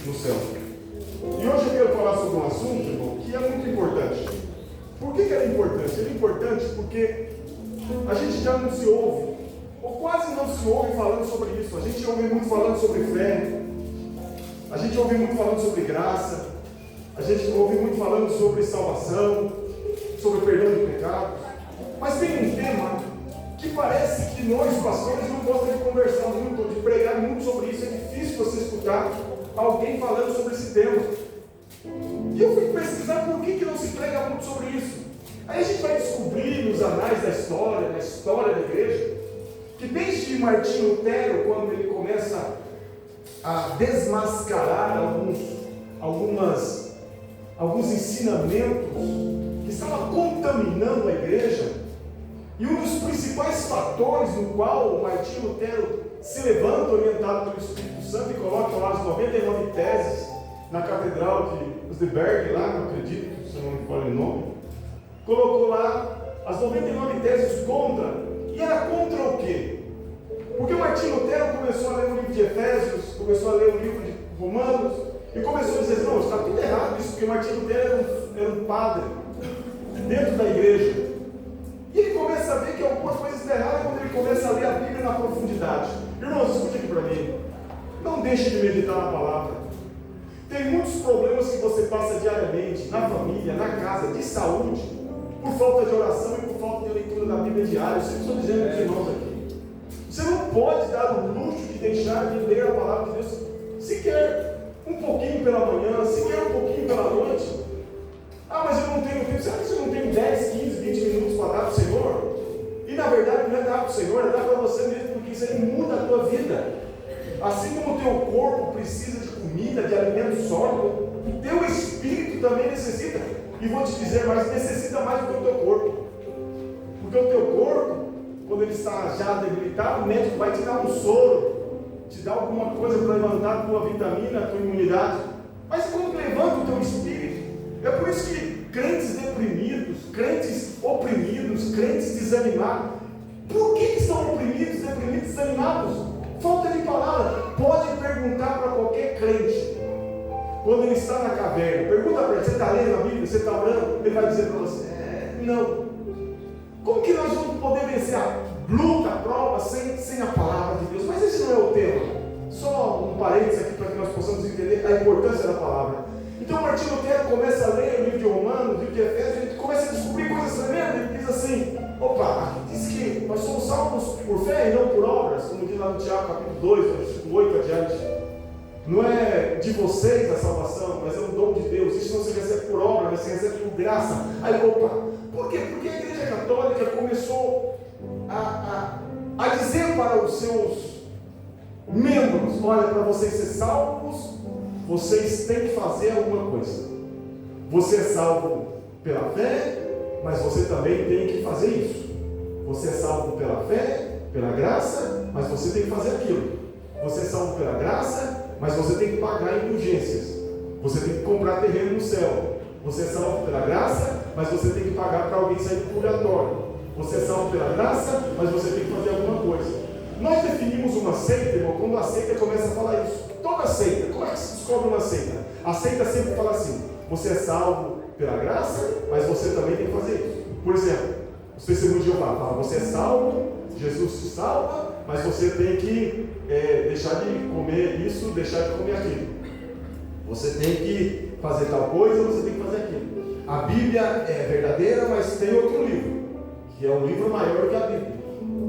no céu. E hoje eu quero falar sobre um assunto, irmão, que é muito importante. Por que ele é importante? Ele é importante porque a gente já não se ouve, ou quase não se ouve falando sobre isso. A gente ouve muito falando sobre fé, a gente ouve muito falando sobre graça, a gente ouve muito falando sobre salvação, sobre perdão de pecados. Mas tem um tema que parece que nós, pastores, não gostamos de conversar muito, de pregar muito sobre isso. É difícil você escutar alguém falando sobre esse tema. E eu fui pesquisar por que não se prega muito sobre isso. Aí a gente vai descobrir nos anais da história, na história da igreja, que desde Martinho Lutero, quando ele começa a desmascarar alguns ensinamentos que estavam contaminando a igreja, e um dos principais fatores no qual o Martinho Lutero se levanta, orientado pelo Espírito Santo, e coloca lá as 99 teses na Catedral de Wittenberg, lá, não acredito, se não me falo o nome, colocou lá as 99 teses contra. E era contra o quê? Porque o Martinho Lutero começou a ler o livro de Efésios, começou a ler o livro de Romanos, e começou a dizer, não, está tudo errado isso, porque o Martinho Lutero era um padre dentro da igreja. E ele começa a ver que algumas coisas estão erradas quando ele começa a ler a Bíblia na profundidade. Irmãos, escute aqui para mim. Não deixe de meditar na palavra. Tem muitos problemas que você passa diariamente, na família, na casa, de saúde, por falta de oração e por falta de leitura da Bíblia diária. Eu sempre estou dizendo para os irmãos aqui. Você não pode dar o luxo de deixar de ler a palavra de Deus, sequer um pouquinho pela manhã, sequer um pouquinho pela noite. Ah, mas eu não tenho tempo. Será que você não tem 10, 15, 20 minutos para dar para o Senhor? E na verdade não é dar para o Senhor, é dar para você mesmo, porque isso aí muda a tua vida. Assim como o teu corpo precisa de comida, de alimento sólido, o teu espírito também necessita. E vou te dizer mais, necessita mais do que o teu corpo. Porque o teu corpo, quando ele está já debilitado, o médico vai te dar um soro, te dar alguma coisa para levantar a tua vitamina, a tua imunidade. Mas quando levanta o teu espírito, é por isso que crentes deprimidos, crentes oprimidos, crentes desanimados, por que estão oprimidos, deprimidos, desanimados? Falta de palavra. Pode perguntar para qualquer crente, quando ele está na caverna, pergunta para ele, você está lendo a Bíblia, você está orando? Ele vai dizer para você, não. Como que nós vamos poder vencer a luta, a prova, sem a palavra de Deus? Mas esse não é o tema. Só um parênteses aqui para que nós possamos entender a importância da palavra. Então Martinho Lutero começa a ler o livro de Romanos, o livro de Efésios, e ele começa a descobrir coisas tremendas. Ele diz assim, opa, diz que nós somos salvos por fé e não por obras, como diz lá no Tiago capítulo 2, versículo 8 adiante. Não é de vocês a salvação, mas é um dom de Deus. Isso não se recebe por obra, mas se recebe por graça. Aí, opa, por quê? Porque a Igreja Católica começou a dizer para os seus membros, olha, para vocês serem salvos, vocês têm que fazer alguma coisa. Você é salvo pela fé, mas você também tem que fazer isso. Você é salvo pela fé, pela graça, mas você tem que fazer aquilo. Você é salvo pela graça, mas você tem que pagar indulgências. Você tem que comprar terreno no céu. Você é salvo pela graça, mas você tem que pagar para alguém sair do purgatório. Você é salvo pela graça, mas você tem que fazer alguma coisa. Nós definimos uma seita, irmão, quando a seita começa a falar isso. Toda seita, como é que se descobre uma seita? A seita sempre fala assim, você é salvo pela graça, mas você também tem que fazer isso. Por exemplo, os testemunhos de Jeová falam, você é salvo, Jesus te salva, mas você tem que deixar de comer isso, deixar de comer aquilo. Você tem que fazer tal coisa, você tem que fazer aquilo. A Bíblia é verdadeira, mas tem outro livro, que é um livro maior que a Bíblia.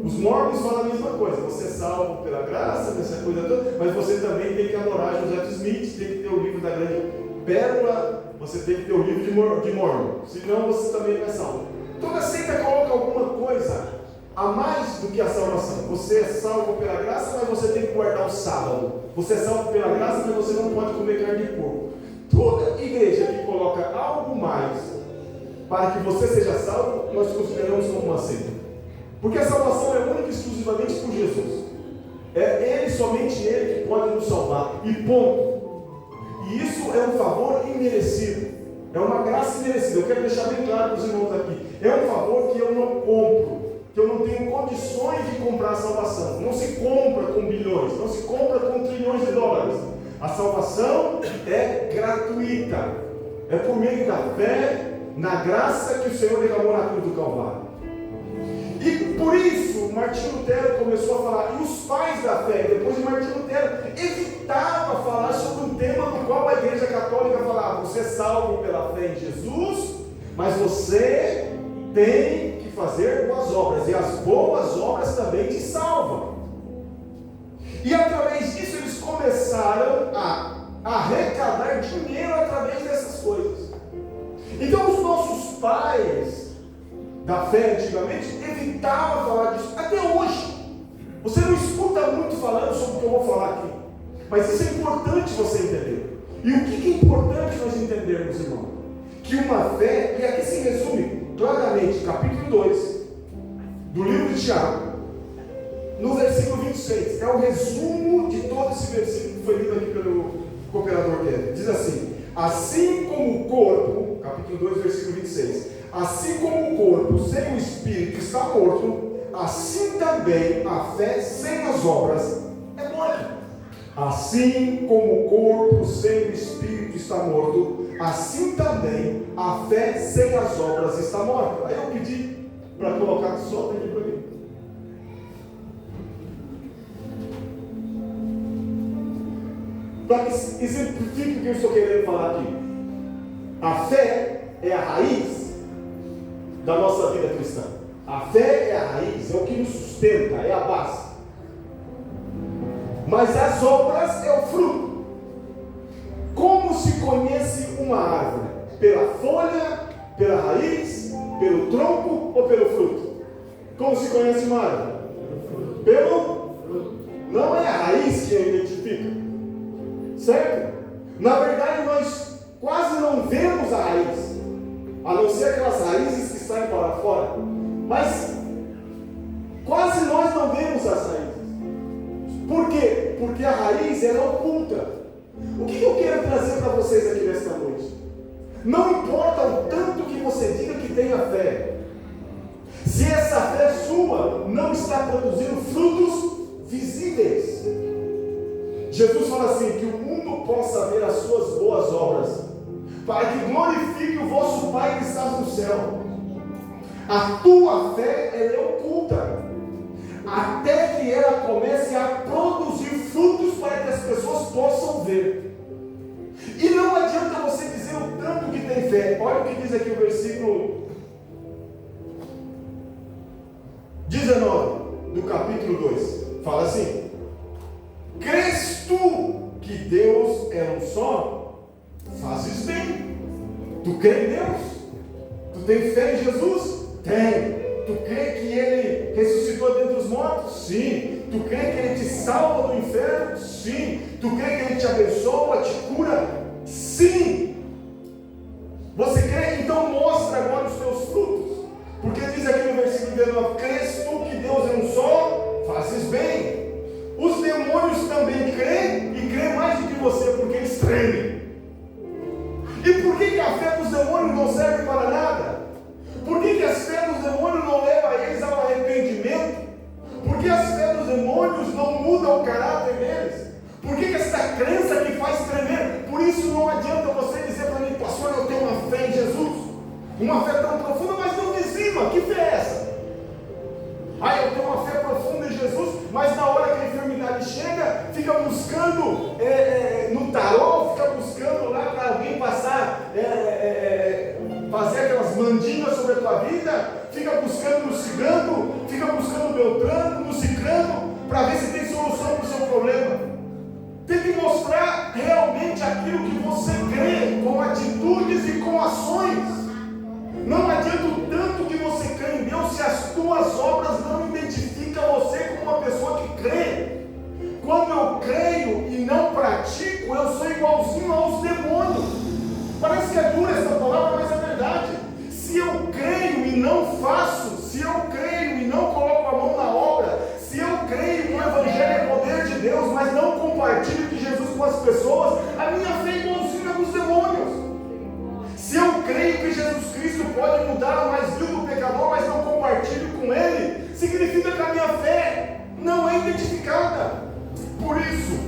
Os mormons falam a mesma coisa, você é salvo pela graça, essa coisa toda, mas você também tem que adorar José Smith, tem que ter o livro da grande pérola, você tem que ter o livro de Mormon, senão você também não é salvo. Toda seita coloca alguma coisa a mais do que a salvação. Você é salvo pela graça, mas você tem que guardar o sábado. Você é salvo pela graça, mas você não pode comer carne de porco. Toda igreja que coloca algo mais para que você seja salvo, nós consideramos como uma seita. Porque a salvação é única e exclusivamente por Jesus. É Ele, somente Ele, que pode nos salvar. E ponto. E isso é um favor imerecido. É uma graça imerecida. Eu quero deixar bem claro para os irmãos aqui. É um favor que eu não compro. Que eu não tenho condições de comprar a salvação. Não se compra com bilhões. Não se compra com trilhões de dólares. A salvação é gratuita. É por meio da fé na graça que o Senhor derramou na cruz do Calvário. E por isso Martinho Lutero começou a falar, e os pais da fé, depois de Martinho Lutero, evitava falar sobre um tema no qual a Igreja Católica falava: você é salvo pela fé em Jesus, mas você tem que fazer boas obras, e as boas obras também te salvam. E através disso eles começaram a arrecadar dinheiro através dessas coisas. Então os nossos pais da fé antigamente evitavam falar disso. Até hoje você não escuta muito falando sobre o que eu vou falar aqui, mas isso é importante você entender. E o que é importante nós entendermos, irmão? Que uma fé, e aqui se resume claramente, capítulo 2 do livro de Tiago, no versículo 26, é o resumo de todo esse versículo que foi lido aqui pelo cooperador Guedes. Diz assim: assim como o corpo, capítulo 2, versículo 26, assim como o corpo sem o espírito está morto, assim também a fé sem as obras é morta. Assim como o corpo sem o espírito está morto, assim também a fé sem as obras está morta. Aí eu pedi para colocar, solta aqui para mim. Para que exemplifique o que eu estou querendo falar aqui. A fé é a raiz da nossa vida cristã. A fé é a raiz, é o que nos sustenta, é a base. Mas as obras é o fruto. Como se conhece uma árvore? Pela folha, pela raiz, pelo tronco ou pelo fruto? Como se conhece uma árvore? Pelo fruto. Não é a raiz que a identifica. Certo? Na verdade, nós quase não vemos a raiz, a não ser aquelas raízes que saem para fora. Mas quase nós não vemos as raízes. Por quê? Porque a raiz ela é oculta. O que eu quero trazer para vocês aqui nesta noite? Não importa o tanto que você diga que tenha fé, se essa fé sua não está produzindo frutos visíveis. Jesus fala assim: que o mundo possa ver as suas boas obras, para que glorifique o vosso Pai que está no céu. A tua fé ela é oculta, até que ela comece a produzir frutos para que as pessoas possam ver. E não adianta você dizer o tanto que tem fé. Olha o que diz aqui o versículo 19 do capítulo 2. Fala assim: crês tu que Deus é um só? Fazes bem. Tu crê em Deus? Tu tem fé em Jesus? Tem. Tu crê que Ele ressuscitou dentre os mortos? Sim. Tu crê que Ele te salva do inferno? Sim. Tu crê que Ele te abençoa, te cura? Sim. Você crê? Então mostra agora os teus frutos. Porque diz aqui no versículo 19: crês tu que Deus é um só? Fazes bem. Os demônios também creem, e creem mais do que você, porque eles tremem. E por que a fé dos demônios não serve para nada? Por que as fé dos demônios não levam eles ao arrependimento? Por que as fé dos demônios não mudam o caráter deles? Por que essa crença que faz tremer? Por isso não adianta você dizer para mim: pastor, eu tenho uma fé em Jesus, uma fé tão profunda, mas não visível. Que fé é essa? Eu tenho uma fé profunda em Jesus, mas na hora que a enfermidade chega, fica buscando no tarô, fica buscando lá para alguém passar, fazer aquelas mandingas sobre a tua vida, fica buscando no cigano, fica buscando no beltrano, no cicrano, para ver se tem solução para o seu problema. Tem que mostrar realmente aquilo que você crê, com atitudes e com ações. Não adianta o tanto que você crê em Deus se as tuas obras não identificam você como uma pessoa que crê. Quando eu creio e não pratico, eu sou igualzinho aos demônios. Parece que é dura essa palavra, mas é verdade. Se eu creio e não faço, se eu creio e não coloco a mão na obra, se eu creio que o Evangelho é poder de Deus, mas não compartilho de Jesus com as pessoas, a minha fé é igualzinha a dos demônios. Se eu creio que Jesus Cristo pode mudar o mais vil do pecador, mas não compartilho com Ele, significa que a minha fé não é identificada. Por isso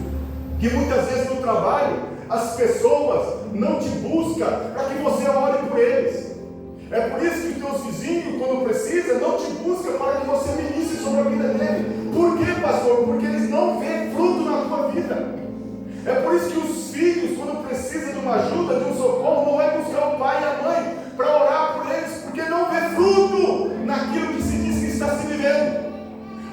que muitas vezes no trabalho pessoas não te buscam para que você ore por eles. É por isso que os teus vizinhos, quando precisa, não te buscam para que você ministre sobre a vida dele. Por quê, pastor? Porque eles não veem fruto na tua vida. É por isso que os filhos, quando precisam de uma ajuda, de um socorro, não vai buscar o pai e a mãe para orar por eles, porque não vê fruto naquilo que se diz que está se vivendo.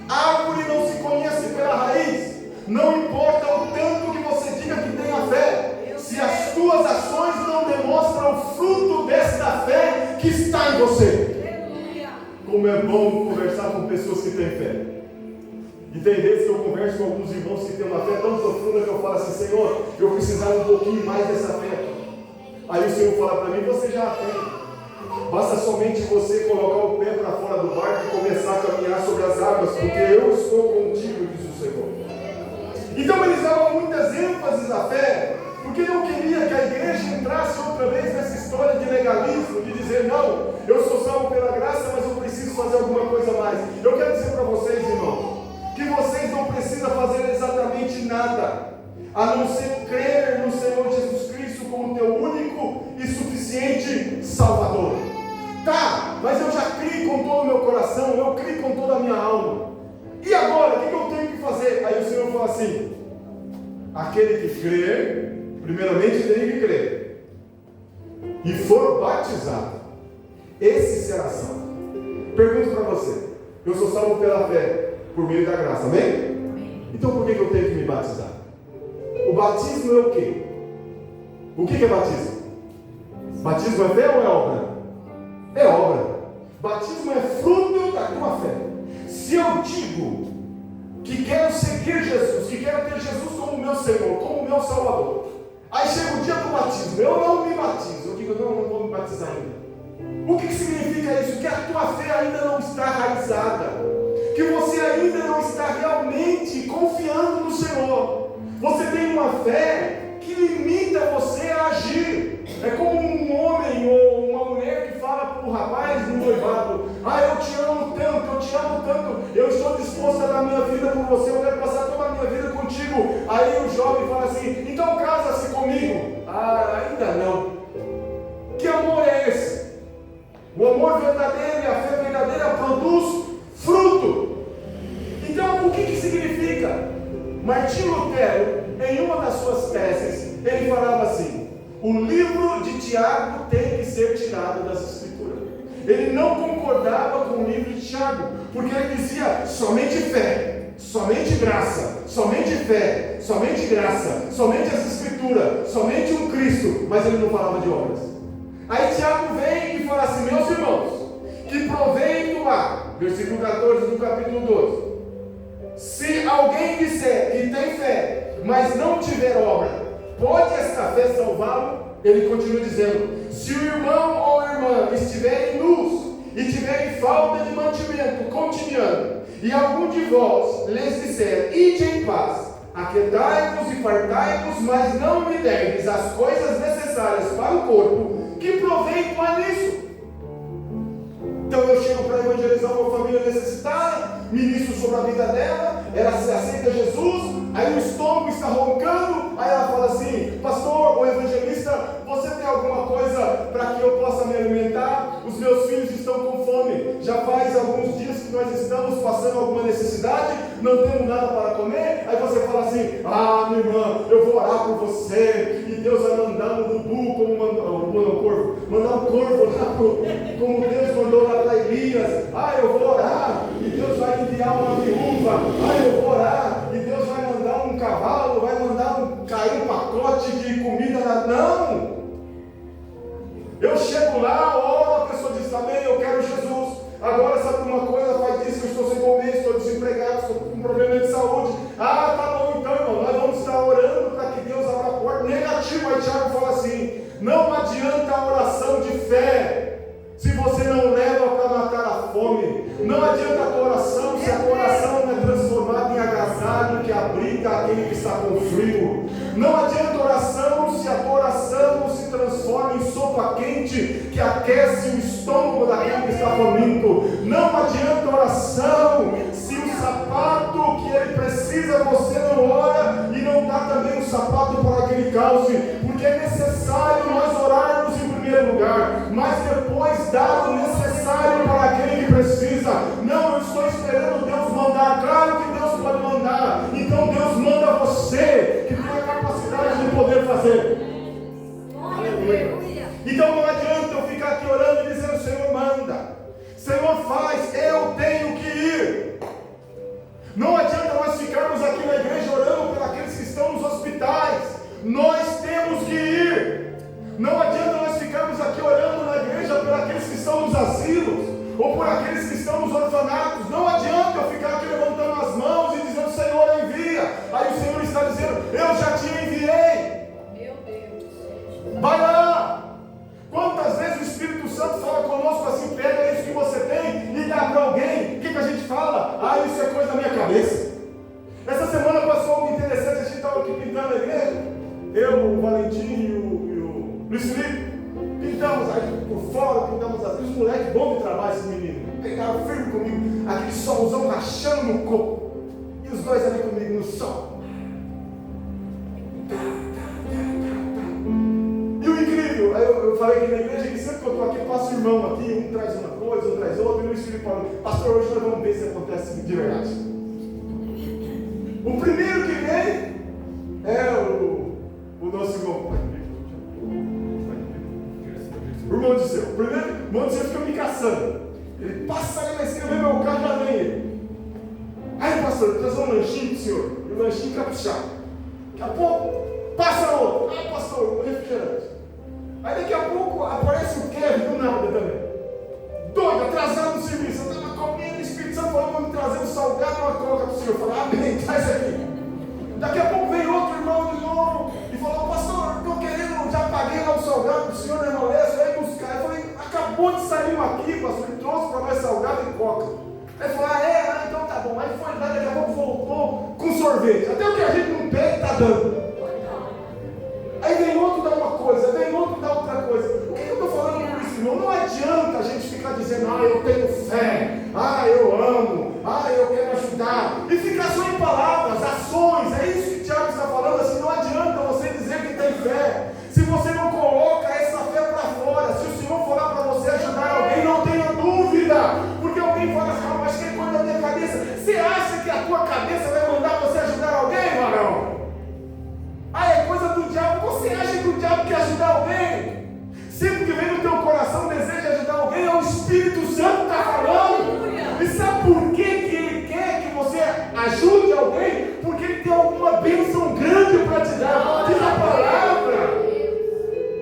A árvore não se conhece pela raiz. Não importa o tanto que você diga que tem a fé, se as tuas ações não demonstram o fruto desta fé que está em você. Como é bom conversar com pessoas que têm fé. E tem vezes que eu converso com alguns irmãos que têm uma fé tão profunda que eu falo assim: Senhor, eu precisava um pouquinho mais dessa fé. Aí o Senhor fala para mim: você já a tem. Basta somente você colocar o pé para fora do barco e começar a caminhar sobre as águas, porque eu estou contigo, diz o Senhor. Então eles davam muitas ênfases à fé, porque não queria que a igreja entrasse outra vez nessa história de legalismo, de dizer: não, eu sou salvo pela graça, mas eu preciso fazer alguma coisa mais. Eu quero dizer para vocês, irmãos, que vocês não precisam fazer exatamente nada, a não ser crer no Senhor Jesus Cristo como teu único e suficiente Salvador. Tá, mas eu já criei com todo o meu coração, eu criei com toda a minha alma. E agora, o que eu tenho que fazer? Aí o Senhor fala assim: aquele que crer, primeiramente tem que crer, e for batizado, esse será salvo. Pergunto para você: eu sou salvo pela fé, por meio da graça, amém? Então por que eu tenho que me batizar? O batismo é o quê? O que é batismo? Batismo é fé ou é obra? É obra. Batismo é fruto da tua fé. Se eu digo que quero seguir Jesus, que quero ter Jesus como meu Senhor, como meu Salvador, aí chega o dia do batismo, eu não me batizo, eu digo: não vou me batizar ainda. O que significa isso? Que a tua fé ainda não está enraizada, que você ainda não está realmente confiando no Senhor. Você tem uma fé que limita você a agir. É como um homem ou uma mulher que fala para o rapaz no noivado: eu te amo tanto, eu estou disposto a dar minha vida por você, eu quero passar toda a minha vida contigo. Aí o jovem fala assim: então casa-se comigo. Ainda não. Que amor é esse? O amor verdadeiro e a fé verdadeira produz fruto. Então, o que significa? Martinho Lutero, em uma das suas teses, ele falava assim: o livro de Tiago tem que ser tirado das Escrituras. Ele não concordava com o livro de Tiago, porque ele dizia: somente fé, somente graça, somente fé, somente graça, somente as Escrituras, somente um Cristo, mas ele não falava de obras. Aí Tiago vem e fala assim: meus irmãos, que proveito há, versículo 14 do capítulo 12, se alguém disser que tem fé, mas não tiver obra, pode esta fé salvá-lo? Ele continua dizendo: se o irmão ou irmã estiverem nus e tiverem falta de mantimento cotidiano, e algum de vós lhes disser: ide em paz, aquietai-vos e fartai-vos, mas não me derdes as coisas necessárias para o corpo, que proveito há nisso? Então eu chego para evangelizar uma família necessitada, ministro sobre a vida dela, ela aceita Jesus, aí o estômago está roncando, aí ela fala assim: pastor ou evangelista, você tem alguma coisa para que eu possa me alimentar? Os meus filhos estão com fome, já faz alguns dias que nós estamos passando alguma necessidade, não temos nada para comer. Aí você fala assim: minha irmã, eu vou orar por você, e Deus vai mandar um urubu, como mandou, mandar um corvo lá, como Deus mandou lá para Elias. Eu vou orar, e Deus vai enviar uma viúva. Eu vou orar, e Deus vai mandar um cavalo, vai mandar cair um pacote de comida lá. Não! Eu chego lá, oro, a pessoa diz: amém, eu quero Jesus. Agora sabe uma coisa, faz isso, eu estou sem comer, estou desempregado, estou com um problema de saúde. Tá bom então, irmão, nós vamos estar orando para que Deus abra a porta. Negativo. Aí Tiago fala assim: não adianta a oração de fé se você não leva para matar a fome. Não adianta a tua oração se a tua oração não é transformada em agasalho que abriga aquele que está com frio. Não adianta a oração se a tua oração não se transforma em sopa quente que aquece o estômago daquele que está faminto. Não adianta a oração se o sapato que ele precisa você não ora e não dá também o sapato para que ele calce, porque lugar, mas depois dar o necessário para aquele que precisa. Não, eu estou esperando Deus mandar. Claro que Deus pode mandar. Então Deus manda você, que tem a capacidade de poder fazer. Então não adianta eu ficar aqui orando e dizendo: Senhor, manda, Senhor, faz, eu tenho que ir. Não adianta nós ficarmos aqui na igreja orando por aqueles que estão nos hospitais. Nós temos que ir. Não adianta nós ficarmos aqui orando na igreja por aqueles que estão nos asilos, ou por aqueles que estão nos orfanatos. Não adianta eu ficar aqui levantando as mãos e dizendo: Senhor, envia. Aí o Senhor está dizendo: eu já te enviei. Meu Deus. Vai lá. Quantas vezes o Espírito Santo fala conosco assim: pega isso que você tem e dá para alguém. O que a gente fala? Ah, isso é coisa da minha cabeça. Essa semana passou algo interessante. A gente estava aqui pintando a igreja. Eu, o Valentim e o Luiz Felipe. Pintamos aí por fora, pintamos as os moleques bons de trabalho, esse menino. Pegaram firme comigo, aquele solzão rachando no corpo. E os dois ali comigo no sol. E o incrível, aí eu falei aqui na igreja que sempre que eu estou aqui, passa o irmão aqui, um traz uma coisa, outro traz outra, e o Luiz Felipe falou: pastor, hoje nós vamos ver se acontece de verdade. O primeiro que vem é o nosso irmão. O irmão de seu. O primeiro irmão de seu fica me caçando. Ele passa ali na esquina, vê meu carro, já vem ele. Aí, pastor, traz um lanchinho pro senhor. E o lanchinho caprichado. Daqui a pouco, passa outro. Aí, pastor, um refrigerante. Aí, daqui a pouco, aparece o Kevin do nada também. Doido, atrasado no serviço. Eu estava comendo, o Espírito Santo falou: vamos trazer um salgado e uma coca pro senhor. Eu falei: amém, traz aqui. Daqui a pouco vem outro irmão de novo e falou: pastor, estou querendo, já paguei lá o salgado para o senhor, irmão Lécio, vai buscar. Eu falei: acabou de sair um aqui, pastor, ele trouxe para nós salgado e coca. Ele falou: então tá bom. Aí foi lá, daqui a pouco voltou com sorvete. Até o que a gente não pede está dando. Aí vem outro dar uma coisa, vem outro dar outra coisa. O que eu estou falando com isso, irmão? Não adianta a gente ficar dizendo: eu tenho fé, eu amo, eu quero ajudar, e ficar só em palavras, ações. É isso que o Tiago está falando, assim: não adianta você dizer que tem fé, se você não coloca essa fé para fora. Se o Senhor for lá para você ajudar alguém, não tenha dúvida, porque alguém fala assim: mas que coisa da minha cabeça. Você acha que a tua cabeça vai mandar você ajudar alguém, varão? É coisa do diabo. Você acha que o diabo quer ajudar alguém? Sempre que vem no teu coração o desejo de ajudar alguém, é o Espírito Santo que está falando. E sabe por que ele quer que você ajude alguém? Porque ele tem alguma bênção grande para te dar. Diz a palavra.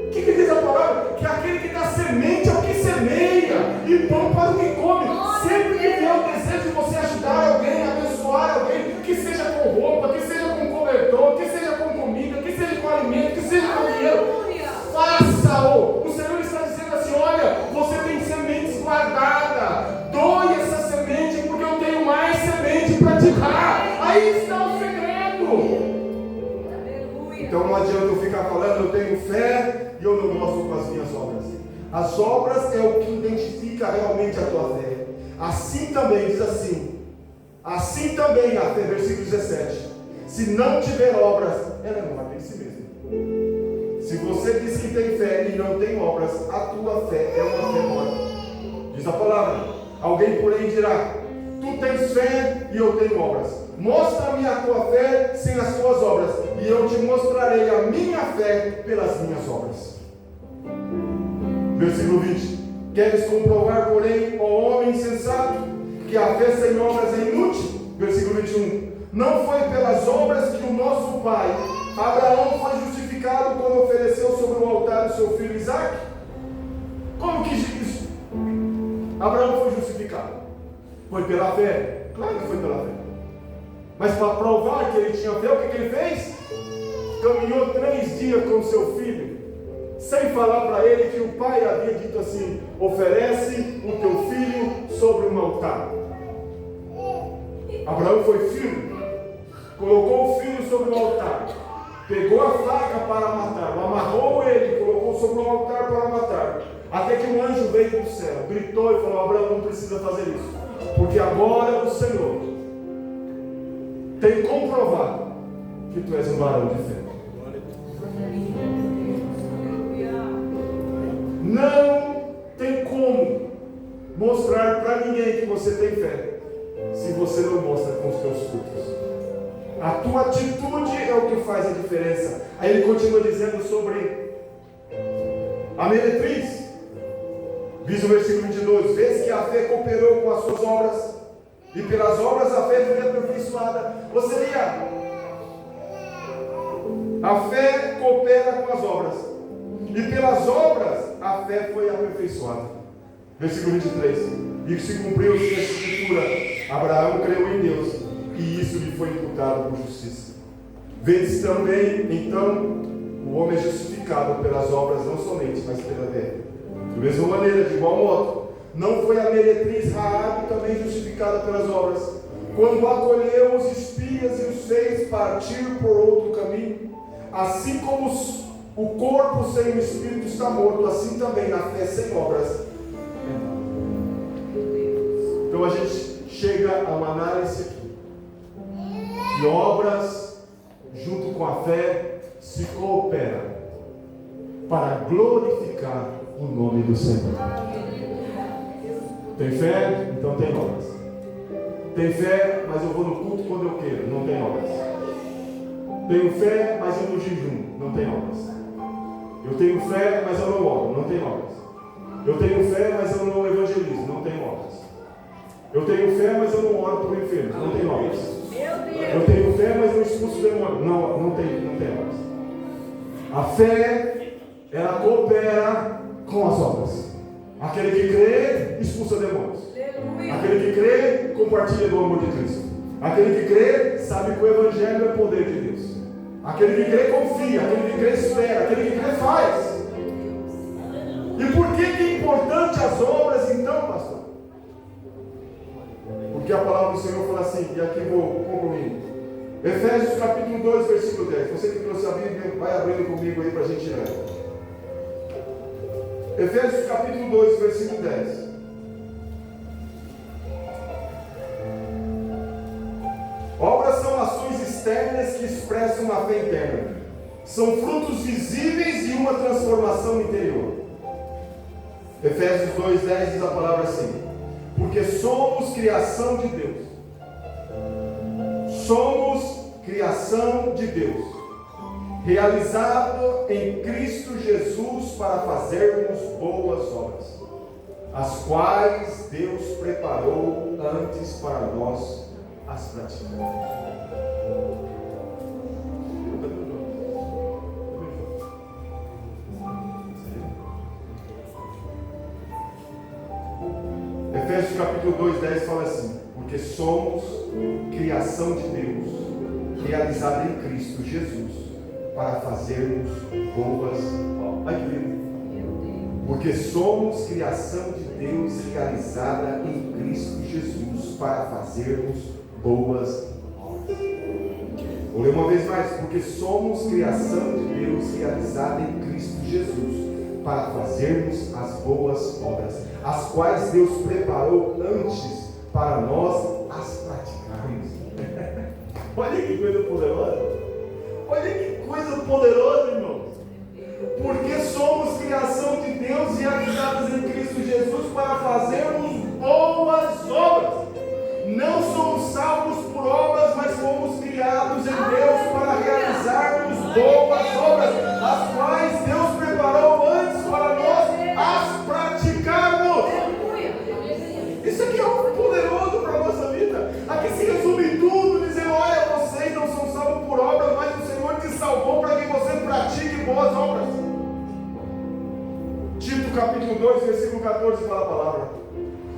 O que diz a palavra? Que aquele que dá semente é o que semeia, e pão para o que come. Sempre que vier o desejo de você ajudar alguém, abençoar alguém, que seja com roupa, que seja com cobertor, que seja com comida, que seja com alimento, que seja com dinheiro, faça-o. O Senhor está dizendo assim: olha, você tem sementes guardadas, doe essa semente, porque eu tenho mais semente para te dar. Aí está o segredo. Então não adianta eu ficar falando: eu tenho fé e eu não mostro com as minhas obras. As obras é o que identifica realmente a tua fé. Assim também, diz assim também a fé, versículo 17: se não tiver obras, ela é morta em si mesma. Se você diz que tem fé e não tem obras, a tua fé é uma fé morta. Diz a palavra. Alguém porém dirá: tu tens fé e eu tenho obras. Mostra-me a tua fé sem as tuas obras, e eu te mostrarei a minha fé pelas minhas obras. Versículo 20: queres comprovar, porém, ó homem insensato, que a fé sem obras é inútil? Versículo 21: não foi pelas obras que o nosso pai Abraão foi justificado quando ofereceu sobre o altar o seu filho Isaque? Como que isso? Abraão foi justificado? Foi pela fé? Claro que foi pela fé. Mas para provar que ele tinha fé, o que ele fez? Caminhou 3 dias com seu filho, sem falar para ele que o pai havia dito assim: oferece o teu filho sobre um altar. Abraão foi firme, colocou o filho sobre o altar, pegou a faca para matar, amarrou ele, colocou sobre o altar para matar, até que um anjo veio do céu, gritou e falou: Abraão, não precisa fazer isso, porque agora o Senhor tem comprovado que tu és um varão de fé. Não tem como mostrar para ninguém que você tem fé se você não mostra com os teus frutos. A tua atitude é o que faz a diferença. Aí ele continua dizendo sobre a meretriz. Diz o versículo 22: vês que a fé cooperou com as suas obras, e pelas obras a fé foi aperfeiçoada. Você lia: a fé coopera com as obras, e pelas obras a fé foi aperfeiçoada. Versículo 23: e se cumpriu-se a escritura: Abraão creu em Deus, e isso lhe foi imputado por justiça. Vedes também, então, o homem é justificado pelas obras, não somente, mas pela fé. Da mesma maneira, de igual modo, não foi a meretriz Raabe também justificada pelas obras, quando acolheu os espias e os fez partir por outro caminho? Assim como o corpo sem o espírito está morto, assim também na fé sem obras. Então a gente chega a uma análise aqui, que obras junto com a fé se cooperam para glorificar o nome do Senhor. Tem fé? Então tem obras. Tem fé, mas eu vou no culto quando eu quero. Não tem obras. Tenho fé, mas eu não jejum. Não tem obras. Eu tenho fé, mas eu não oro. Não tem obras. Eu tenho fé, mas eu não evangelizo. Não tem obras. Eu tenho fé, mas eu não oro por enfermos. Não tem obras. Eu tenho fé, mas eu expulso demônio. Não tem obras. A fé, ela coopera com as obras. Aquele que crê, expulsa demônios. Aquele que crê, compartilha do amor de Cristo. Aquele que crê, sabe que o Evangelho é poder de Deus. Aquele que crê, confia. Aquele que crê, espera. Aquele que crê, faz. E por que é importante as obras então, pastor? Porque a palavra do Senhor fala assim, e aqui vou concluir. Efésios capítulo 2, versículo 10. Você que trouxe a Bíblia, vai abrindo comigo aí para a gente ler. Efésios capítulo 2, versículo 10. Obras são ações externas que expressam uma fé interna. São frutos visíveis de uma transformação interior. Efésios 2:10 diz a palavra assim: porque somos criação de Deus. Somos criação de Deus, realizado em Cristo Jesus para fazermos boas obras, as quais Deus preparou antes para nós as praticarmos. Efésios capítulo 2:10 fala assim: porque somos criação de Deus, realizada em Cristo Jesus, para fazermos boas obras. Olha que lindo. Porque somos criação de Deus, realizada em Cristo Jesus, para fazermos boas obras. Vou ler uma vez mais. Porque somos criação de Deus, realizada em Cristo Jesus, para fazermos as boas obras, as quais Deus preparou antes para nós as praticarmos. Olha que coisa poderosa. Olha que coisa poderosa, irmãos. Porque somos criação de Deus, realizadas em Cristo Jesus, para fazermos boas obras. Não somos salvos por obras, mas fomos criados em Deus para realizarmos boas obras, as quais Deus preparou antes para nós as praticarmos. Isso aqui é algo poderoso para a nossa vida. Aqui se resume tudo, dizendo: olha, vocês não são salvos por obras, mas o Senhor te salvou para que você pratique boas obras. Tito capítulo 2, versículo 14 fala a palavra: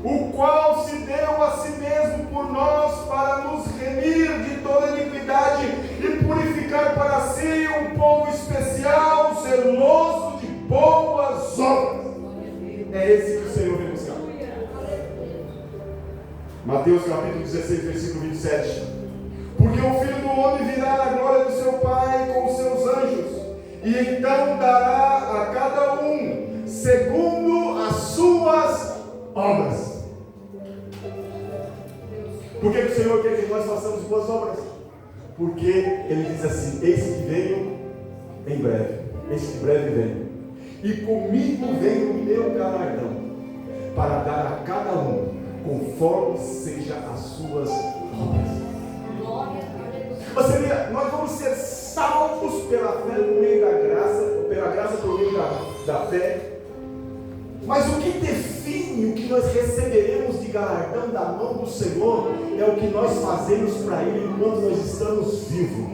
o qual se deu a si mesmo por nós para nos remir de toda iniquidade e purificar para si um povo especial, zeloso de boas obras. É esse que o Senhor vem buscar. Mateus capítulo 16, versículo 27. Porque o Filho do Homem virá na glória do seu Pai com os seus anjos, e então dará a cada um segundo as suas obras. Por que o Senhor quer que nós façamos boas obras? Porque Ele diz assim: eis que venho em breve. Eis que breve venho. e comigo vem o meu galardão, para dar a cada um conforme seja as suas obras. Você vê, nós vamos ser salvos pela fé por meio da graça, pela graça por meio da fé. Mas o que define o que nós receberemos de galardão da mão do Senhor é o que nós fazemos para Ele enquanto nós estamos vivos.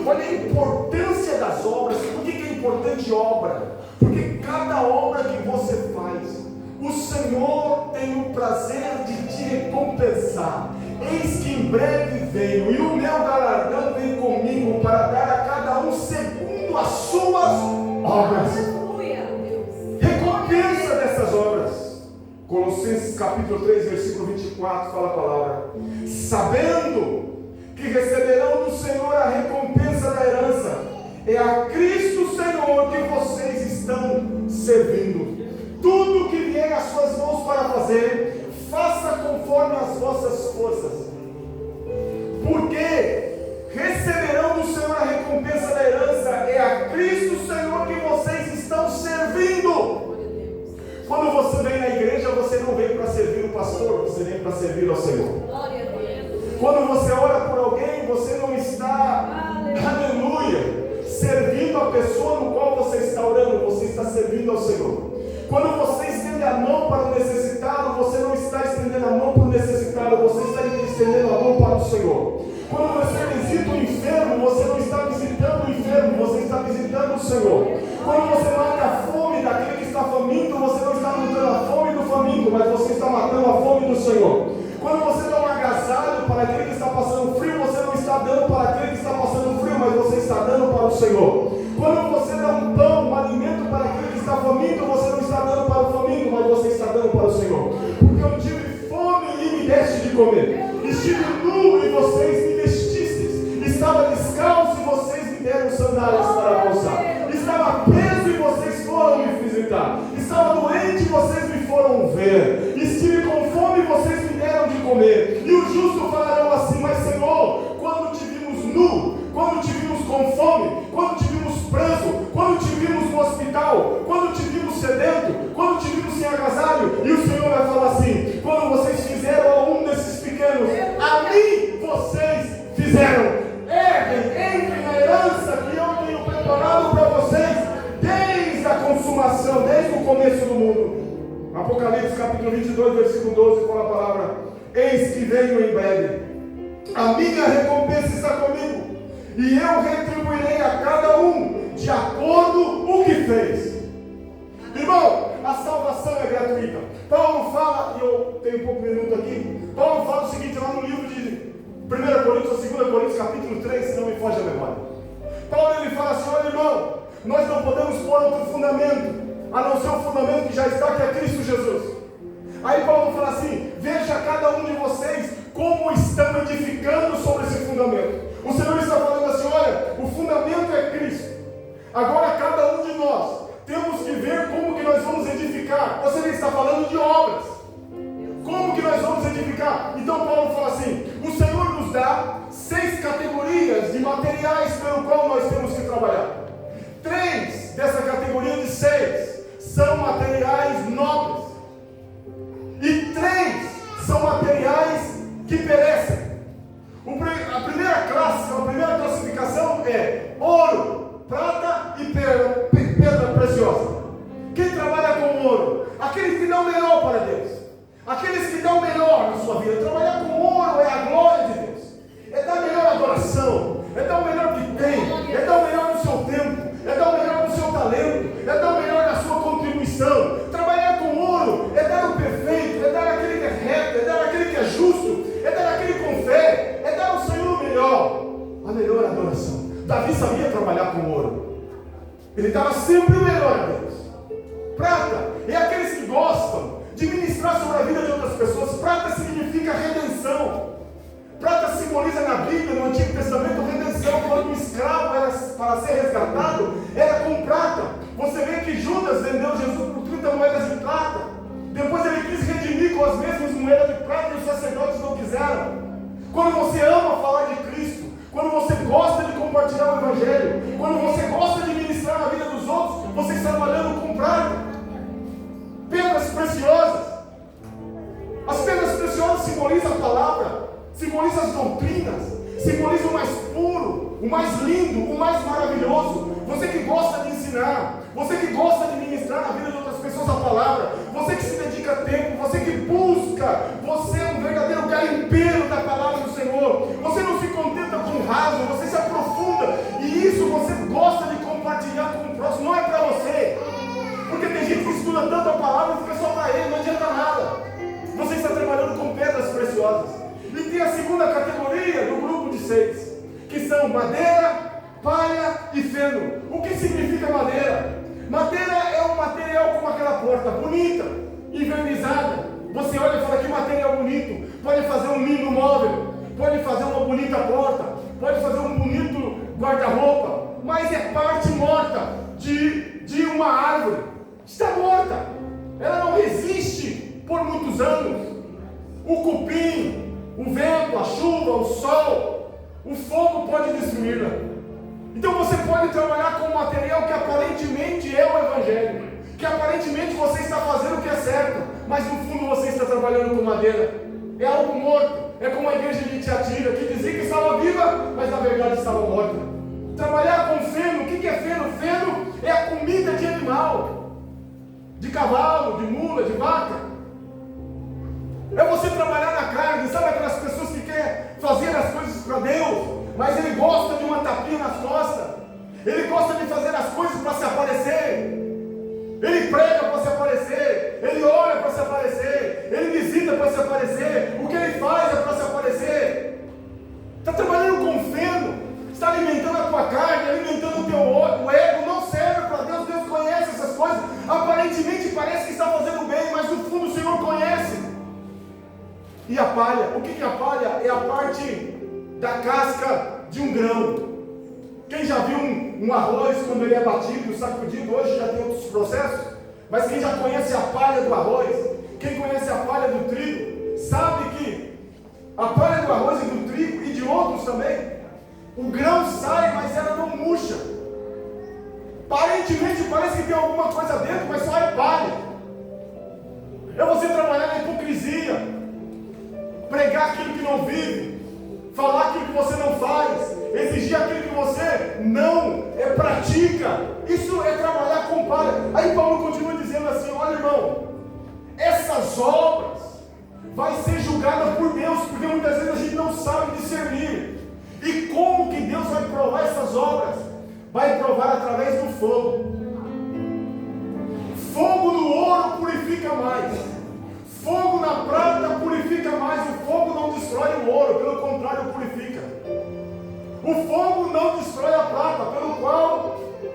Olha a importância das obras. Por que é importante obra? Porque cada obra que você faz, o Senhor tem o prazer de te recompensar. Eis que em breve venho, e o meu galardão vem comigo para dar a cada um segundo as suas obras. Recompensa dessas obras. Colossenses capítulo 3, versículo 24, fala a palavra: sabendo que receberão do Senhor a recompensa da herança, é a Cristo Senhor que vocês estão servindo. Tudo que vier às suas mãos para fazer, faça conforme as vossas forças, porque receberão do Senhor a recompensa da herança, é a Cristo Senhor que vocês estão servindo. Quando você vem na igreja, você não vem para servir o pastor, você vem para servir ao Senhor. Quando você ora por alguém, você não está, aleluia, servindo a pessoa no qual você está orando, você está servindo ao Senhor. Quando você estende a mão para o necessitado, você não está estendendo a mão para o necessitado, você está estendendo a mão para o Senhor. Quando você visita o enfermo, você não está visitando o enfermo, você está visitando o Senhor. Quando você mata a fome daquele que está faminto, você não está matando a fome do faminto, mas você está matando a fome do Senhor. Quando você dá um agasalho para aquele que está passando frio, você não está dando para aquele que está passando frio, mas você está dando para o Senhor. Quando você dá um pão, um alimento para aquele que está faminto, você não está dando para o faminto, mas você está dando para o Senhor. Porque eu tive fome e me deste de comer. Estive nu e vocês me vestistes. Estava descalço e vocês me deram sandálias para calçar. Estava preso e vocês foram me visitar. Estava doente e vocês me foram ver. Estive com fome e vocês me deram de comer. E os justos falarão assim: mas Senhor, quando te vimos nu, quando te vimos com fome, quando te vimos preso, quando te vimos no hospital, quando te vimos sedento, quando te vimos sem agasalho. E o Senhor vai falar assim: quando vocês fizeram a um desses pequenos, a mim vocês fizeram. Entrem na herança que eu tenho preparado para vocês desde a consumação, desde o começo do mundo. Apocalipse capítulo 22, versículo 12, fala a palavra: eis que venho em breve, a minha recompensa está comigo, e eu retribuirei a cada um de acordo com o que fez. Irmão, a salvação é gratuita. Paulo fala, e eu tenho pouco minuto aqui, Paulo fala o seguinte lá no livro de 1 Coríntios ou 2 Coríntios capítulo 3, se não me foge a memória. Paulo ele fala assim: olha, irmão, nós não podemos pôr outro fundamento a não ser o fundamento que já está, que é Cristo Jesus. Aí Paulo fala assim: veja cada um de vocês como estão edificando sobre esse fundamento. O Senhor está falando assim: olha, o fundamento é Cristo. Agora cada um de nós temos que ver como que nós vamos edificar. Ou seja, ele está falando de obras. Como que nós vamos edificar? Então Paulo fala assim: o Senhor nos dá 6 categorias de materiais pelo qual nós temos que trabalhar. 3 dessa categoria de 6 são materiais nobres, e 3 são materiais que perecem. A primeira classe, a primeira classificação é ouro, prata e pedra preciosa. Quem trabalha com ouro? Aqueles que dão melhor para Deus, aqueles que dão melhor na sua vida. Trabalhar com ouro é a glória de Deus, é dar melhor adoração, é dar o melhor que tem, é dar o melhor do seu tempo, é dar o melhor do seu talento, é dar o melhor da sua contribuição. Trabalhar com ouro é dar o perfeito, é dar aquele que é reto, é dar aquele que é justo, é dar aquele com fé, é dar ao Senhor o melhor, a melhor adoração. Davi sabia trabalhar com ouro, ele dava sempre o melhor a Deus. Prata é aqueles que gostam de ministrar sobre a vida de outras pessoas. Prata significa redenção. Prata simboliza na Bíblia, no Antigo Testamento, redenção. Quando um escravo era para ser resgatado, era com prata. Você vê que Judas vendeu Jesus por 30 moedas de prata. Depois ele quis redimir com as mesmas moedas de prata e os sacerdotes não quiseram. Quando você ama falar de Cristo, quando você gosta de compartilhar o Evangelho, quando você gosta de ministrar na vida dos outros, você está trabalhando simboliza a palavra, simboliza as doutrinas, simboliza o mais puro, o mais lindo, o mais maravilhoso. Você que gosta de ensinar, você que gosta de ministrar na vida de outras pessoas a palavra, você que se dedica tempo, você que busca, você é um verdadeiro garimpeiro da palavra do Senhor. Você não se contenta com o raso, você se aprofunda, e isso você gosta de compartilhar com o próximo. Não é para você, porque tem gente que estuda tanto a palavra e fica só para ele, não adianta nada. Você está trabalhando com pedras preciosas. E tem a segunda categoria do grupo de 6, que são madeira, palha e feno. O que significa madeira? Madeira é um material como aquela porta, bonita, invernizada. Você olha e fala, que material bonito. Pode fazer um lindo móvel, pode fazer uma bonita porta, pode fazer um bonito guarda-roupa, mas é parte morta de uma árvore. Está morta, ela não resiste por muitos anos. O cupim, o vento, a chuva, o sol, o fogo pode destruí-la. Então você pode trabalhar com um material que aparentemente é o Evangelho, que aparentemente você está fazendo o que é certo, mas no fundo você está trabalhando com madeira. É algo morto. É como a igreja de Tiatira, que dizia que estava viva, mas na verdade estava morta. Trabalhar com feno, o que é feno? Feno é a comida de animal, de cavalo, de mula, de vaca. É você trabalhar na carne. Sabe aquelas pessoas que querem fazer as coisas para Deus, mas ele gosta de uma tapinha nas costas, ele gosta de fazer as coisas para se aparecer, ele prega para se aparecer, ele ora para se aparecer, ele visita para se aparecer, o que ele faz é para se aparecer. Está trabalhando com feno, está alimentando a tua carne, alimentando o teu ego, não serve para Deus. Deus conhece essas coisas, aparentemente parece que está fazendo bem, mas no fundo o Senhor conhece. E a palha, o que é a palha? É a parte da casca de um grão. Quem já viu um arroz quando ele é batido, sacudido? Hoje já tem outros processos, mas quem já conhece a palha do arroz, quem conhece a palha do trigo, sabe que a palha do arroz e do trigo e de outros também, o grão sai, mas ela não murcha. Aparentemente parece que tem alguma coisa dentro, mas só é palha. É você trabalhar na hipocrisia, pregar aquilo que não vive, falar aquilo que você não faz, exigir aquilo que você não pratica. Isso é trabalhar com palha. Aí Paulo continua dizendo assim: olha, irmão, essas obras vai ser julgada por Deus, porque muitas vezes a gente não sabe discernir. E como que Deus vai provar essas obras? Vai provar através do fogo. Fogo no ouro purifica mais, fogo na prata purifica mais. O fogo não destrói o ouro, pelo contrário, purifica. O fogo não destrói a prata,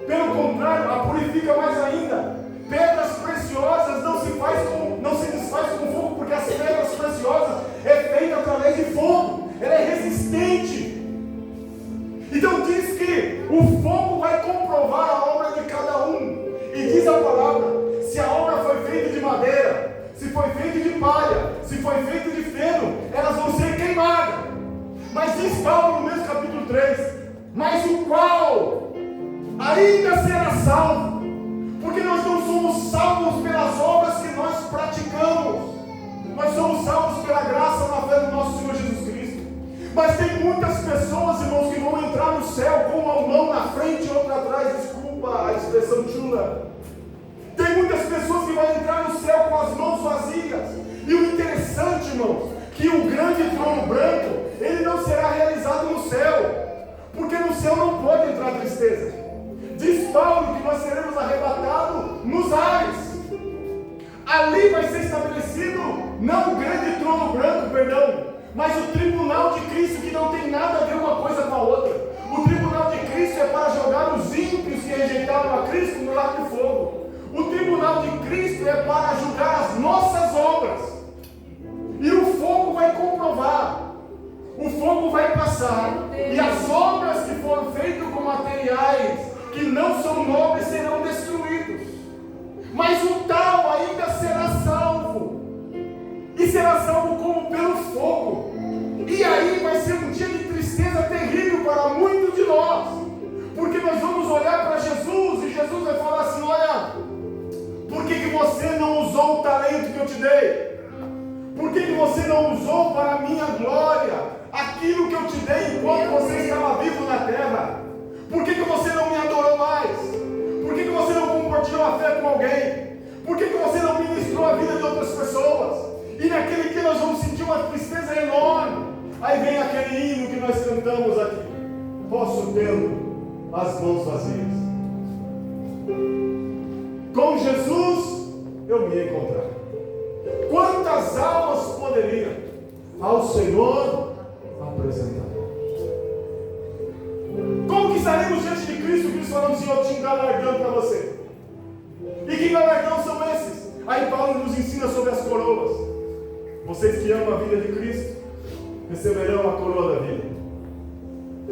pelo contrário, a purifica mais ainda. Pedras preciosas não se desfaz com fogo, porque as pedras preciosas é feita através de fogo, ela é resistente. Então diz que o fogo vai comprovar a obra de cada um. E diz a palavra: se a obra foi feita de madeira, se foi feita de palha, se foi feita de feno, elas vão ser queimadas. Mas diz Paulo no mesmo capítulo 3: mas o qual ainda será salvo, porque nós não somos salvos pelas obras que nós praticamos, nós somos salvos pela graça na fé do nosso Senhor Jesus Cristo. Mas tem muitas pessoas, irmãos, que vão entrar no céu com uma mão na frente e outra atrás. Desculpa a expressão chula. Tem muitas pessoas que vão entrar no céu com as mãos vazias. E o interessante, irmãos, que o grande trono branco, ele não será realizado no céu, porque no céu não pode entrar tristeza. Diz Paulo que nós seremos arrebatados nos ares. Ali vai ser estabelecido não o grande trono branco, perdão, mas o tribunal de Cristo, que não tem nada a ver uma coisa com a outra. O tribunal de Cristo é para jogar os ímpios que rejeitaram a Cristo no lago de fogo. O tribunal de Cristo é para julgar as nossas obras. E o fogo vai comprovar. O fogo vai passar. E as obras que foram feitas com materiais que não são nobres serão destruídos. Mas o tal ainda será salvo. E será salvo como pelo fogo. E aí vai ser um dia de tristeza terrível para muitos de nós. Porque nós vamos olhar para Jesus e Jesus vai falar assim: olha, por que você não usou o talento que eu te dei? Por que você não usou para a minha glória aquilo que eu te dei enquanto você estava vivo na terra. Por que você não me adorou mais? Por que você não compartilhou a fé com alguém? Por que você não ministrou a vida de outras pessoas? E naquele dia nós vamos sentir uma tristeza enorme. Aí vem aquele hino que nós cantamos aqui: posso tendo as mãos vazias. Com Jesus eu me encontrar. Quantas almas poderiam ao Senhor apresentar? Como que estaremos diante de Cristo? Cristo falando: Senhor, eu tinha um galardão para você. E que galardão são esses? Aí Paulo nos ensina sobre as coroas. Vocês que amam a vida de Cristo receberão a coroa da vida.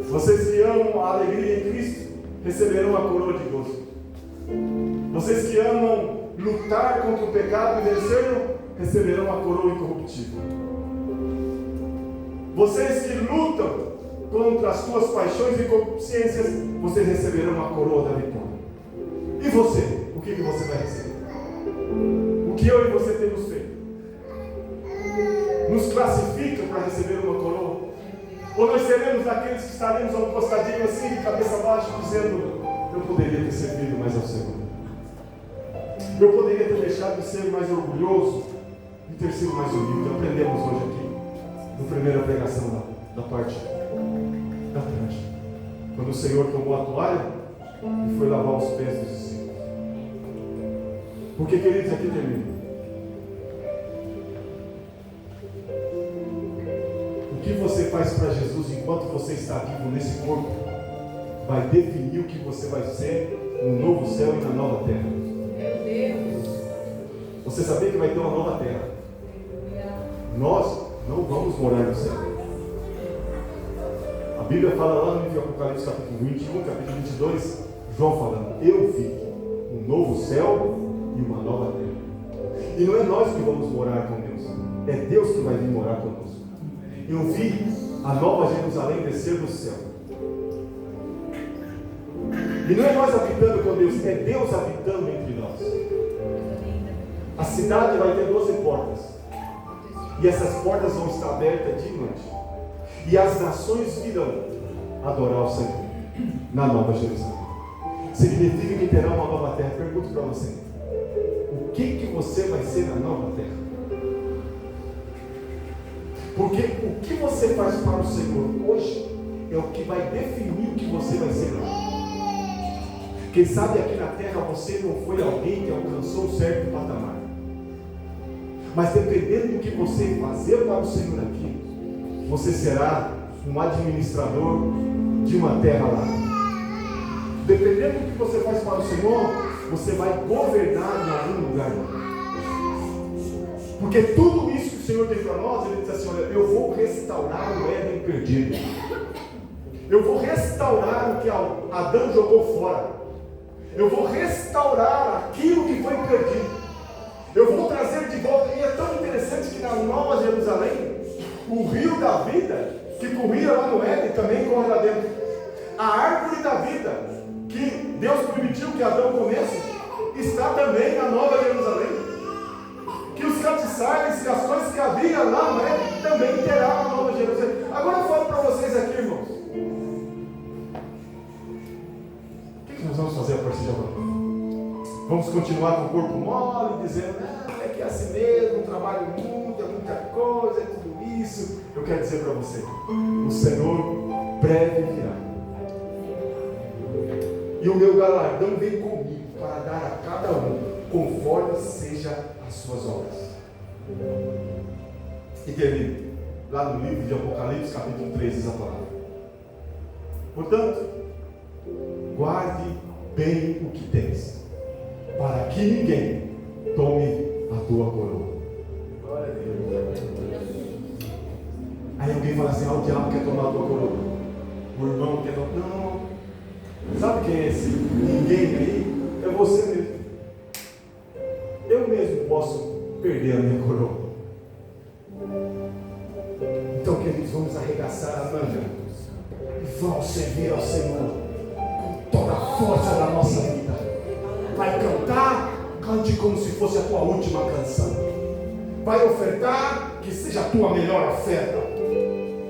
Vocês que amam a alegria em Cristo receberão a coroa de gozo. Vocês que amam lutar contra o pecado e vencer-lo receberão a coroa incorruptível. Vocês que lutam contra as suas paixões e consciências, vocês receberão a coroa da vitória. E você? O que você vai receber? O que eu e você temos feito? Nos classifica para receber uma coroa? Ou nós seremos daqueles que estaremos a um costadinho assim, de cabeça baixa, dizendo: eu poderia ter servido mais ao Senhor, eu poderia ter deixado de ser mais orgulhoso e ter sido mais humilde. Aprendemos hoje aqui, na primeira pregação da parte da tarde, quando o Senhor tomou a toalha e foi lavar os pés dos discípulos. Porque, queridos, aqui termina. O que você faz para Jesus enquanto você está vivo nesse corpo vai definir o que você vai ser no novo céu e na nova terra. Meu Deus! Você sabia que vai ter uma nova terra? Nós não vamos morar no céu. A Bíblia fala lá no livro de Apocalipse, capítulo 21, capítulo 22, João falando: eu vi um novo céu e uma nova terra. E não é nós que vamos morar com Deus, é Deus que vai vir morar conosco. Eu vi a nova Jerusalém descer do céu. E não é nós habitando com Deus, é Deus habitando entre nós. A cidade vai ter 12 portas. E essas portas vão estar abertas de noite. E as nações virão adorar o Senhor na nova Jerusalém. Significa que terá uma nova terra. Pergunto para você: o que você vai ser na nova terra? Porque o que você faz para o Senhor hoje é o que vai definir o que você vai ser lá. Quem sabe aqui na terra você não foi alguém que alcançou um certo patamar, mas dependendo do que você fazer para o Senhor aqui, você será um administrador de uma terra lá. Dependendo do que você faz para o Senhor, você vai governar em algum lugar lá. Porque tudo isso que o Senhor tem para nós, Ele diz assim: olha, eu vou restaurar o Éden perdido. Eu vou restaurar o que Adão jogou fora. Eu vou restaurar aquilo que foi perdido. Eu vou trazer de volta. E é tão interessante que na Nova Jerusalém, o rio da vida, que corria lá no Éden, também corre lá dentro. A árvore da vida, que Deus permitiu que Adão comesse, está também na Nova Jerusalém. Que os castiçais e as coisas que havia lá no Éden também terá na Nova Jerusalém. Agora eu falo para vocês aqui, irmãos. O que nós vamos fazer a partir de agora? Vamos continuar com o corpo mole, dizendo: é que é assim mesmo, trabalho muito, é muita coisa, é tudo isso. Eu quero dizer para você: o Senhor breve virá. E o meu galardão vem comigo para dar a cada um conforme seja as suas obras. E termina lá no livro de Apocalipse, capítulo 3, diz a palavra: portanto, guarde bem o que tens, para que ninguém tome a tua coroa. Aí alguém fala assim: o diabo quer tomar a tua coroa, o irmão quer tomar. Não. Sabe quem é esse ninguém aí? É você mesmo. Eu mesmo posso perder a minha coroa. Então, queridos, vamos arregaçar a manga e vamos servir ao Senhor com toda a força da nossa vida. Vai cantar, cante como se fosse a tua última canção. Vai ofertar, que seja a tua melhor oferta.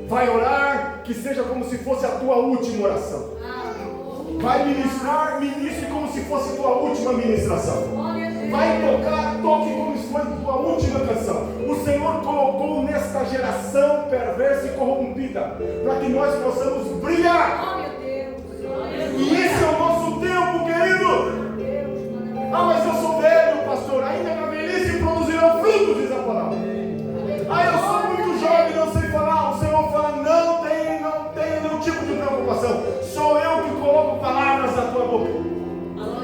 Vai orar, que seja como se fosse a tua última oração. Vai ministrar, ministre como se fosse a tua última ministração. Vai tocar, toque como se fosse a tua última canção. O Senhor colocou nesta geração perversa e corrompida para que nós possamos brilhar. E esse é o nosso tempo, querido. Ah, mas eu sou velho, pastor. Ainda na velhice produzirão frutos, diz a palavra. Ah, eu sou muito jovem, não sei falar. O Senhor fala, não tem nenhum tipo de preocupação. Sou eu que coloco palavras na tua boca.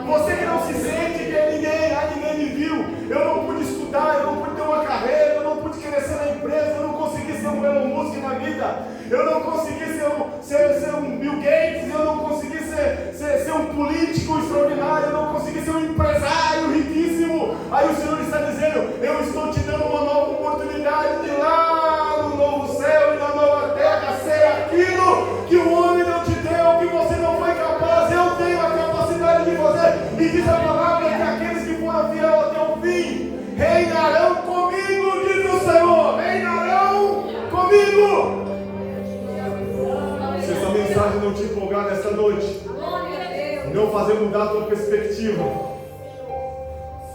Você que não se sente que é ninguém me viu. Eu não pude estudar, eu não pude ter uma carreira, eu não pude crescer na empresa, eu não consegui ser um Elon Musk na vida, eu não consegui ser um Bill Gates, eu não consegui ser um político extraordinário, eu não consegui ser um empresário riquíssimo. Aí o Senhor está dizendo, eu estou te dando uma nova oportunidade de lá no novo céu e na nova terra ser aquilo que o homem não te deu, que você não foi capaz. Eu tenho a capacidade de fazer. E diz a palavra que aqueles que foram fiéis até o fim reinarão comigo, diz o Senhor. Reinarão comigo. Se essa mensagem não te empolgar nesta noite, não fazer mudar a tua perspectiva,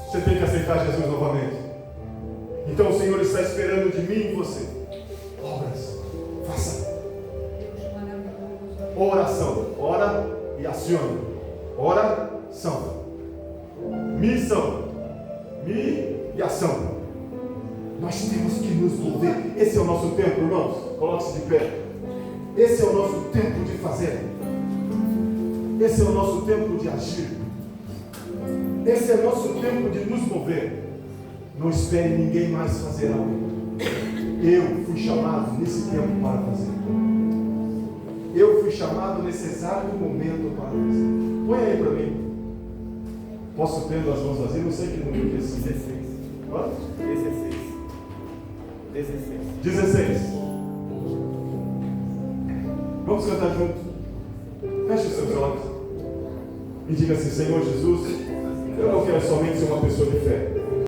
você tem que aceitar Jesus novamente. Então o Senhor está esperando de mim e você obras. Faça oração. Ora e acione. Oração. Missão. Mi e ação. Nós temos que nos mover. Esse é o nosso tempo, irmãos. Coloque-se de pé. Esse é o nosso tempo de fazer. Esse é o nosso tempo de agir. Esse é o nosso tempo de nos mover. Não espere ninguém mais fazer algo. Eu fui chamado nesse tempo para fazer. Eu fui chamado nesse exato momento para fazer. Põe aí para mim. Posso ter as mãos vazias? Não sei que número que é esse. 16. Quanto? 16. 16. Vamos cantar junto. Feche os seus olhos e diga assim: Senhor Jesus, eu não quero somente ser uma pessoa de fé.